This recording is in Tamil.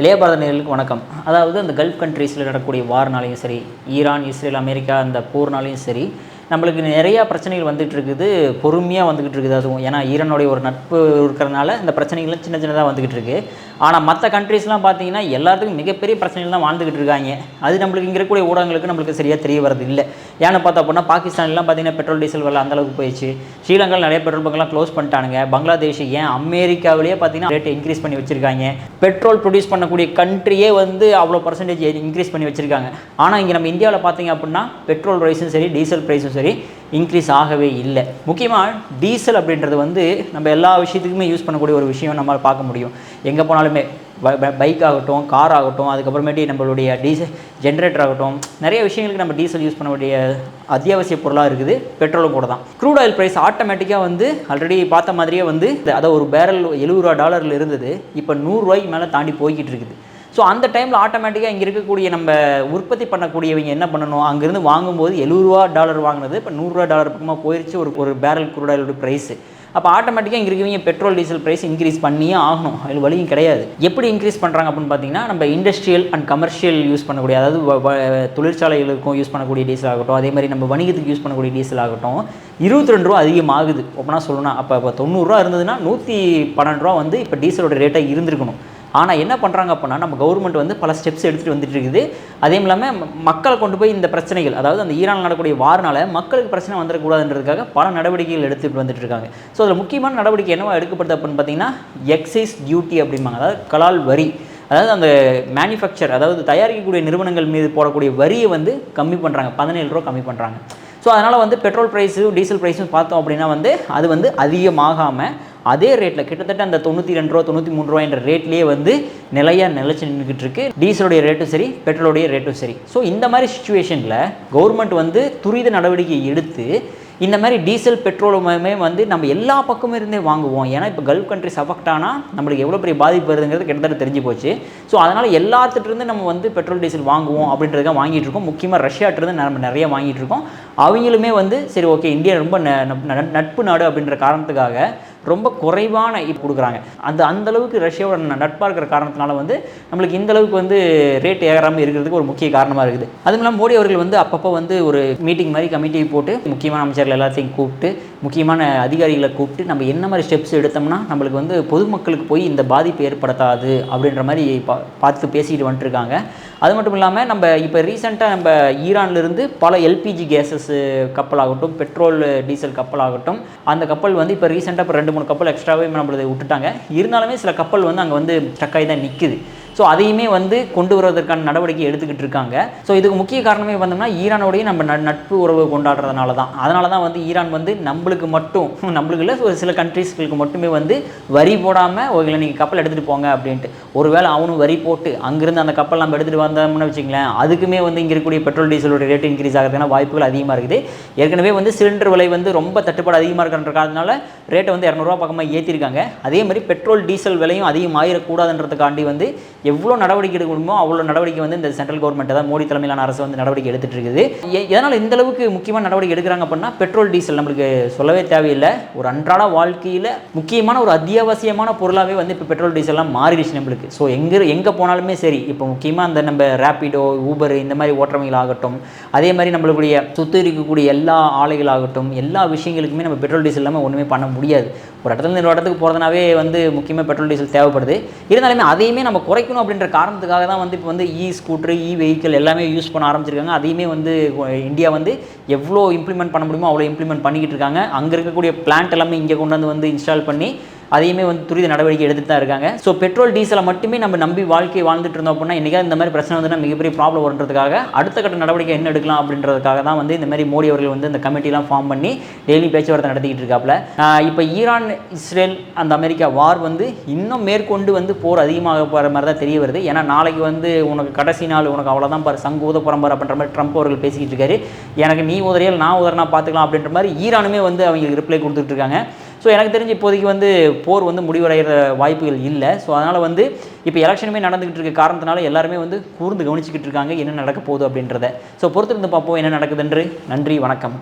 இளைய பாரத நேயர்களுக்கு வணக்கம். அதாவது அந்த கல்ஃப் கண்ட்ரீஸில் நடக்கக்கூடிய வார்னாலையும் சரி, ஈரான், இஸ்ரேல், அமெரிக்கா அந்த போர்னாலையும் சரி, நம்மளுக்கு நிறையா பிரச்சனைகள் வந்துட்டு இருக்குது. பொறுமையாக வந்துக்கிட்டு இருக்குது. அதுவும் ஏன்னா ஈரானுடைய ஒரு நட்பு இருக்கிறனால இந்த பிரச்சனைகள்லாம் சின்ன சின்னதாக வந்துக்கிட்டு இருக்குது. ஆனால் மற்ற கண்ட்ரீஸ்லாம் பார்த்தீங்கன்னா எல்லாத்துக்கும் மிகப்பெரிய பிரச்சனைகள் தான் வாழ்ந்துக்கிட்டு இருக்காங்க. அது நம்மளுக்கு இங்கே இருக்கக்கூடிய ஊடகங்களுக்கு நம்மளுக்கு சரியாக தெரிய வரது இல்லை. ஏன்னு பார்த்தா அப்படின்னா பாகிஸ்தான்லாம் பார்த்தீங்கன்னா பெட்ரோல் டீசல் விலை அந்தளவுக்கு போயிடுச்சு. ஸ்ரீலங்காவில் நிறைய பெட்ரோல் பங்க்லாம் க்ளோஸ் பண்ணிட்டானுங்க. பங்களாதேஷ் ஏன் அமெரிக்காவிலேயே பார்த்தீங்கன்னா ரேட்டை இன்க்ரீஸ் பண்ணி வச்சிருக்காங்க. பெட்ரோல் ப்ரொடியூஸ் பண்ணக்கூடிய கண்ட்ரியே வந்து அவ்வளோ பர்சன்டேஜ் இன்க்ரீஸ் பண்ணி வச்சிருக்காங்க. ஆனால் இங்கே நம்ம இந்தியாவில் பார்த்தீங்க அப்படின்னா பெட்ரோல் ப்ரைஸும் சரி, டீசல் ப்ரைஸும் சரி இன்க்ரீஸ் ஆகவே இல்லை. முக்கியமாக டீசல் அப்படின்றது வந்து நம்ம எல்லா விஷயத்துக்குமே யூஸ் பண்ணக்கூடிய ஒரு விஷயம் நம்மளால் பார்க்க முடியும். எங்கே போனாலுமே பைக் ஆகட்டும், கார் ஆகட்டும், அதுக்கப்புறமேட்டி நம்மளுடைய டீசல் ஜென்ரேட்டர் ஆகட்டும், நிறைய விஷயங்களுக்கு நம்ம டீசல் யூஸ் பண்ணக்கூடிய அத்தியாவசிய பொருளாக இருக்குது. பெட்ரோலும் கூட தான். க்ரூட் ஆயில் ப்ரைஸ் ஆட்டோமேட்டிக்காக வந்து ஆல்ரெடி பார்த்த மாதிரியே வந்து அதை ஒரு பேரல் $70 இருந்தது, இப்போ $100 மேலே தாண்டி போய்கிட்டு இருக்குது. ஸோ அந்த டைமில் ஆட்டோமேட்டிக்காக இங்கே இருக்கக்கூடிய நம்ம உற்பத்தி பண்ணக்கூடியவங்க என்ன பண்ணணும், அங்கேருந்து வாங்கும்போது $70 வாங்கினது இப்போ $100 பக்கமாக போயிடுச்சு ஒரு பேரல் க்ரூட் ஆயிலோட ப்ரைஸு. அப்போ ஆட்டோமேட்டிக்காக இங்கே இருக்கவங்க பெட்ரோல் டீசல் ப்ரைஸ் இன்க்ரீஸ் பண்ணியே ஆகணும். அதில் வழியும் கிடையாது. எப்படி இன்க்ரீஸ் பண்ணுறாங்க அப்படின்னு பார்த்தீங்கன்னா, நம்ம இண்டஸ்ட்ரியல் அண்ட் கமர்ஷியல் யூஸ் பண்ணக்கூடிய, அதாவது தொழிற்சாலைகளுக்கும் யூஸ் பண்ணக்கூடிய டீசல் ஆகட்டும், அதே மாதிரி நம்ம வணிகத்துக்கு யூஸ் பண்ணக்கூடிய டீசல் ஆகட்டும், ₹22 அதிகமாகுது. ஒப்பனா சொல்லணும். அப்போ $90 இருந்ததுன்னா $112 வந்து இப்போ டீசலோட ரேட்டாக இருந்திருக்கணும். ஆனால் என்ன பண்ணுறாங்க அப்படின்னா, நம்ம கவர்மெண்ட் வந்து பல ஸ்டெப்ஸ் எடுத்துகிட்டு வந்துட்டு இருக்குது. அதே இல்லாமல் மக்களை கொண்டு போய் இந்த பிரச்சனைகள், அதாவது அந்த ஈரான் நடக்கக்கூடிய வார்னால மக்களுக்கு பிரச்சனை வந்துடக்கூடாதுன்றதுக்காக பல நடவடிக்கைகள் எடுத்துகிட்டு வந்துட்டு இருக்காங்க. ஸோ அதில் முக்கியமான நடவடிக்கை என்னவா எடுக்கப்படுது அப்படின்னு பார்த்தீங்கன்னா, எக்ஸைஸ் டியூட்டி அப்படிம்பாங்க. அதாவது கலால் வரி. அதாவது அந்த மேனுஃபேக்சர், அதாவது தயாரிக்கக்கூடிய நிறுவனங்கள் மீது போடக்கூடிய வரியை வந்து கம்மி பண்ணுறாங்க. $17 கம்மி பண்ணுறாங்க. ஸோ அதனால் வந்து பெட்ரோல் ப்ரைஸும் டீசல் ப்ரைஸும் பார்த்தோம் அப்படின்னா வந்து அது வந்து அதிகமாகாமல் அதே ரேட்டில் கிட்டத்தட்ட அந்த $92 $93 என்ற ரேட்லேயே வந்து நிலைச்சு நின்றுக்கிட்டு இருக்கு. டீசலுடைய ரேட்டும் சரி, பெட்ரோலுடைய ரேட்டும் சரி. ஸோ இந்த மாதிரி சுச்சுவேஷனில் கவர்மெண்ட் வந்து துரித நடவடிக்கை எடுத்து இந்த மாதிரி டீசல் பெட்ரோலுமே வந்து நம்ம எல்லா பக்கமும் இருந்தே வாங்குவோம். ஏன்னா இப்போ கல்ஃப் கண்ட்ரிஸ் அஃபெக்ட் ஆனால் நம்மளுக்கு எவ்வளோ பெரிய பாதிப்பு வருதுங்கிறது கிட்டத்தட்ட தெரிஞ்சு போச்சு. ஸோ அதனால் எல்லாத்துலேருந்து நம்ம வந்து பெட்ரோல் டீசல் வாங்குவோம் அப்படின்றதுக்காக வாங்கிட்டு இருக்கோம். முக்கியமாக ரஷ்யாட்டிருந்து நம்ம நிறைய வாங்கிட்டு இருக்கோம். அவங்களுமே வந்து சரி ஓகே, இந்தியா ரொம்ப நட்பு நாடு அப்படின்ற காரணத்துக்காக ரொம்ப குறைவான இப்போ கொடுக்குறாங்க. அந்தளவுக்கு ரஷ்யாவோட நட்பாக இருக்கிற காரணத்தினால வந்து நம்மளுக்கு இந்தளவுக்கு வந்து ரேட் ஏறாமல் இருக்கிறதுக்கு ஒரு முக்கிய காரணமாக இருக்குது. அதுவும் இல்லாமல் மோடி அவர்கள் வந்து அப்பப்போ வந்து ஒரு மீட்டிங் மாதிரி கமிட்டி போட்டு முக்கியமான அமைச்சர்கள் எல்லாத்தையும் கூப்பிட்டு, முக்கியமான அதிகாரிகளை கூப்பிட்டு நம்ம என்ன மாதிரி ஸ்டெப்ஸ் எடுத்தோம்னா நம்மளுக்கு வந்து பொதுமக்களுக்கு போய் இந்த பாதிப்பு ஏற்படுத்தாது அப்படின்ற மாதிரி பார்த்து பேசிக்கிட்டு வந்துட்டுருக்காங்க. அது மட்டும் இல்லாமல் நம்ம இப்போ ரீசெண்டாக நம்ம ஈரான்லேருந்து பல எல்பிஜி கேஸஸ் கப்பலாகட்டும், பெட்ரோல் டீசல் கப்பலாகட்டும், அந்த கப்பல் வந்து இப்போ ரீசெண்டாக இப்போ 2-3 கப்பல் எக்ஸ்ட்ராவே நம்மளை விட்டுட்டாங்க. இருந்தாலுமே சில கப்பல் வந்து அங்கே வந்து ஸ்டக்காகி தான் நிற்குது. ஸோ அதையுமே வந்து கொண்டு வருவதற்கான நடவடிக்கை எடுத்துக்கிட்டு இருக்காங்க. ஸோ இதுக்கு முக்கிய காரணமே வந்தோம்னா ஈரானோடைய நம்ம நட்பு உறவு கொண்டாடுறதுனால தான். அதனால தான் வந்து ஈரான் வந்து நம்மளுக்கு மட்டும், நம்மளுக்கு இல்லை ஒரு சில கண்ட்ரீஸ்களுக்கு மட்டுமே வந்து வரி போடாமல் ஓகே நீங்கள் கப்பல் எடுத்துகிட்டு போங்க அப்படின்ட்டு. ஒருவேளை அவனும் வரி போட்டு அங்கேருந்து அந்த கப்பல் நம்ம எடுத்துகிட்டு வந்தோம்னு வச்சுங்களேன், அதுக்குமே வந்து இங்கே இருக்கக்கூடிய பெட்ரோல் டீசலோட ரேட் இன்க்ரீஸ் ஆகிறதுக்கான வாய்ப்புகள் அதிகமாக இருக்குது. ஏற்கனவே வந்து சிலிண்டர் விலை வந்து ரொம்ப தட்டுப்பாடு அதிகமாக இருக்கிற காரணத்தினால ரேட்டை வந்து $200 பக்கமாக ஏற்றிருக்காங்க. அதே மாதிரி பெட்ரோல் டீசல் விலையும் அதிகமாகிடக்கூடாதுன்றதுக்காண்டி வந்து எவ்வளோ நடவடிக்கை எடுக்க முடியுமோ அவ்வளோ நடவடிக்கை வந்து இந்த சென்ட்ரல் கவர்மெண்ட், அதாவது மோடி தலைமையிலான அரசு வந்து நடவடிக்கை எடுத்துகிட்டு இருக்குது. எதனால் இந்த அளவுக்கு முக்கியமான நடவடிக்கை எடுக்கிறாங்க அப்படின்னா, பெட்ரோல் டீசல் நம்மளுக்கு சொல்லவே தேவையில்லை. ஒரு அன்றாட வாழ்க்கையில் முக்கியமான ஒரு அத்தியாவசியமான பொருளாகவே வந்து இப்போ பெட்ரோல் டீசல்லாம் மாறிடுச்சு நம்மளுக்கு. ஸோ எங்கே போனாலுமே சரி, இப்போ முக்கியமாக அந்த நம்ம ரேப்பிடோ, ஊபர் இந்த மாதிரி ஓட்டுறவங்களாகட்டும், அதே மாதிரி நம்மளுடைய சுற்றி இருக்கக்கூடிய எல்லா ஆலைகளாகட்டும், எல்லா விஷயங்களுக்குமே நம்ம பெட்ரோல் டீசல் இல்லாமல் ஒன்றுமே பண்ண முடியாது. ஒரு இடத்துல இன்னொரு இடத்துக்கு போகிறதுனாவே வந்து முக்கியமாக பெட்ரோல் டீசல் தேவைப்படுது. இருந்தாலுமே அதையுமே நம்ம குறைக்கணும் அப்படின்ற காரணத்துக்காக தான் வந்து இப்போ வந்து ஸ்கூட்டர், வெஹிக்கிள் எல்லாமே யூஸ் பண்ண ஆரம்பிச்சிருக்காங்க. அதையுமே வந்து இந்தியா வந்து எவ்வளோ இம்ப்ளிமெண்ட் பண்ண முடியுமோ அவ்வளோ இம்ப்ளிமெண்ட் பண்ணிக்கிட்டு இருக்காங்க. அங்கே இருக்கக்கூடிய பிளான்ட் எல்லாமே இங்கே கொண்டு வந்து இன்ஸ்டால் பண்ணி அதையுமே வந்து துரித நடவடிக்கை எடுத்துட்டு தான் இருக்காங்க. ஸோ பெட்ரோல் டீசலை மட்டுமே நம்ம நம்பி வாழ்க்கை வாழ்ந்துட்டு இருந்தோம் அப்படின்னா இன்றைக்காக இந்த மாதிரி பிரச்சனை வந்துன்னா மிகப்பெரிய ப்ராப்ளம் வருன்றதுக்காக அடுத்த கட்ட நடவடிக்கை என்ன எடுக்கலாம் அப்படின்றதுக்காக தான் வந்து இந்த மாதிரி மோடி அவர்கள் வந்து இந்த கமிட்டிலாம் ஃபார்ம் பண்ணி டெய்லி பேச்சுவார்த்தை நடத்திக்கிட்டு இருக்காப்புல. இப்போ ஈரான், இஸ்ரேல், அந்த அமெரிக்கா வார் வந்து இன்னும் மேற்கொண்டு வந்து போர் அதிகமாக போகிற மாதிரி தான் தெரிய வருது. ஏன்னா நாளைக்கு வந்து உனக்கு கடைசி நாள், உனக்கு அவ்வளோதான் பாரு, சங்கு ஊத போகிறம்பார் அப்படின்ற மாதிரி ட்ரம்ப் அவர்கள் பேசிக்கிட்டு இருக்காரு. எனக்கு நீ உதறியால் நான் உதறினா பார்த்துக்கலாம் அப்படின்ற மாதிரி ஈரானுமே வந்து அவங்களுக்கு ரிப்ளை கொடுத்துட்டு இருக்காங்க. ஸோ எனக்கு தெரிஞ்சு இப்போதைக்கு வந்து போர் வந்து முடிவடைகிற வாய்ப்புகள் இல்லை. ஸோ அதனால் வந்து இப்போ எலெக்ஷனுமே நடந்துகிட்டு இருக்க காரணத்தினால எல்லாருமே வந்து கூர்ந்து கவனிச்சுக்கிட்டு இருக்காங்க என்ன நடக்க போகுது அப்படின்றத. ஸோ பொறுத்திருந்து பார்ப்போம் என்ன நடக்குதுன்று. நன்றி, வணக்கம்.